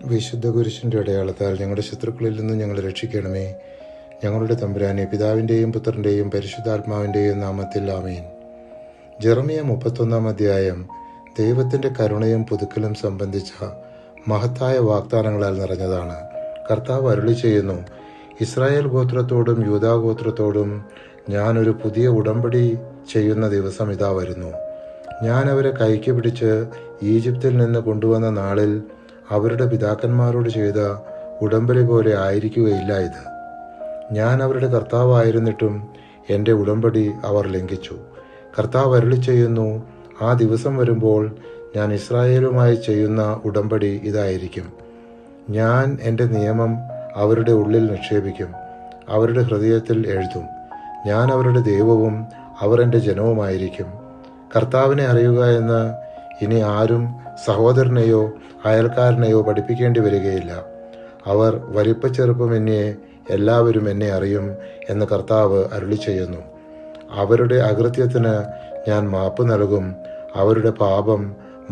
വിശുദ്ധ കുരിശിൻ്റെ അടയാളത്താൽ ഞങ്ങളുടെ ശത്രുക്കളിൽ നിന്ന് ഞങ്ങളെ രക്ഷിക്കണമേ. ഞങ്ങളുടെ തമ്പുരാനെ, പിതാവിൻ്റെയും പുത്രൻ്റെയും പരിശുദ്ധാത്മാവിൻ്റെയും നാമത്തിൽ ആമേൻ. ജെറമിയ 31 അധ്യായം ദൈവത്തിൻ്റെ കരുണയും പുതുക്കലും സംബന്ധിച്ച മഹത്തായ വാഗ്ദാനങ്ങളാൽ നിറഞ്ഞതാണ്. കർത്താവ് അരുളി ചെയ്യുന്നു, ഇസ്രായേൽ ഗോത്രത്തോടും യൂദാ ഗോത്രത്തോടും ഞാനൊരു പുതിയ ഉടമ്പടി ചെയ്യുന്ന ദിവസം ഇതാ വരുന്നു. ഞാൻ അവരെ കൈക്ക് പിടിച്ച് ഈജിപ്തിൽ നിന്ന് കൊണ്ടുവന്ന നാളിൽ അവരുടെ പിതാക്കന്മാരോട് ചെയ്ത ഉടമ്പടി പോലെ ആയിരിക്കുകയില്ല ഇത്. ഞാൻ അവരുടെ കർത്താവായിരുന്നിട്ടും എൻ്റെ ഉടമ്പടി അവർ ലംഘിച്ചു. കർത്താവ് അരുളി ചെയ്യുന്നു, ആ ദിവസം വരുമ്പോൾ ഞാൻ ഇസ്രായേലുമായി ചെയ്യുന്ന ഉടമ്പടി ഇതായിരിക്കും. ഞാൻ എൻ്റെ നിയമം അവരുടെ ഉള്ളിൽ നിക്ഷേപിക്കും, അവരുടെ ഹൃദയത്തിൽ എഴുതും. ഞാൻ അവരുടെ ദൈവവും അവർ എൻ്റെ ജനവുമായിരിക്കും. കർത്താവിനെ അറിയുക എന്ന് ഇനി ആരും സഹോദരനെയോ അയൽക്കാരനെയോ പഠിപ്പിക്കേണ്ടി വരികയില്ല. അവർ വലിപ്പച്ചെറുപ്പമെന്നേ എല്ലാവരും എന്നെ അറിയും എന്ന് കർത്താവ് അരുളി ചെയ്യുന്നു. അവരുടെ അകൃത്യത്തിന് ഞാൻ മാപ്പ് നൽകും, അവരുടെ പാപം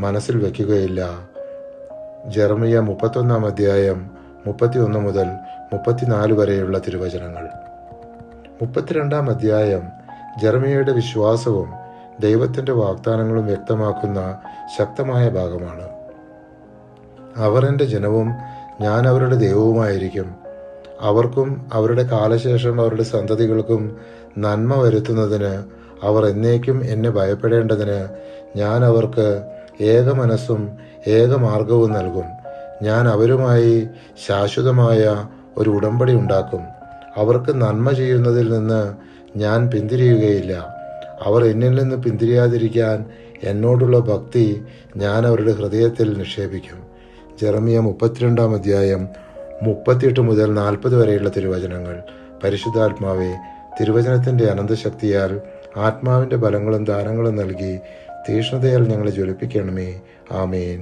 മനസ്സിൽ വയ്ക്കുകയില്ല. ജെറമിയ 31 അധ്യായം 31 മുതൽ 34 വരെയുള്ള തിരുവചനങ്ങൾ. 32 അധ്യായം ജെറമിയയുടെ വിശ്വാസവും ദൈവത്തിൻ്റെ വാഗ്ദാനങ്ങളും വ്യക്തമാക്കുന്ന ശക്തമായ ഭാഗമാണ്. അവർ എൻ്റെ ജനവും ഞാൻ അവരുടെ ദൈവവുമായിരിക്കും. അവർക്കും അവരുടെ കാലശേഷം അവരുടെ സന്തതികൾക്കും നന്മ വരുത്തുന്നതിന് അവർ എന്നേക്കും എന്നെ ഭയപ്പെടേണ്ടതിന് ഞാൻ അവർക്ക് ഏക മനസ്സും ഏക മാർഗവും നൽകും. ഞാൻ അവരുമായി ശാശ്വതമായ ഒരു ഉടമ്പടി ഉണ്ടാക്കും. അവർക്ക് നന്മ ചെയ്യുന്നതിൽ നിന്ന് ഞാൻ പിന്തിരിയുകയില്ല. അവർ എന്നിൽ നിന്ന് പിന്തിരിയാതിരിക്കാൻ എന്നോടുള്ള ഭക്തി ഞാൻ അവരുടെ ഹൃദയത്തിൽ നിക്ഷേപിക്കും. ജെറമിയ 32 അധ്യായം 38 മുതൽ 40 വരെയുള്ള തിരുവചനങ്ങൾ. പരിശുദ്ധാത്മാവെ, തിരുവചനത്തിൻ്റെ അനന്തശക്തിയാൽ ആത്മാവിൻ്റെ ബലങ്ങളും ദാനങ്ങളും നൽകി തീക്ഷ്ണതയാൽ ഞങ്ങളെ ജ്വലിപ്പിക്കണമേ. ആമേൻ.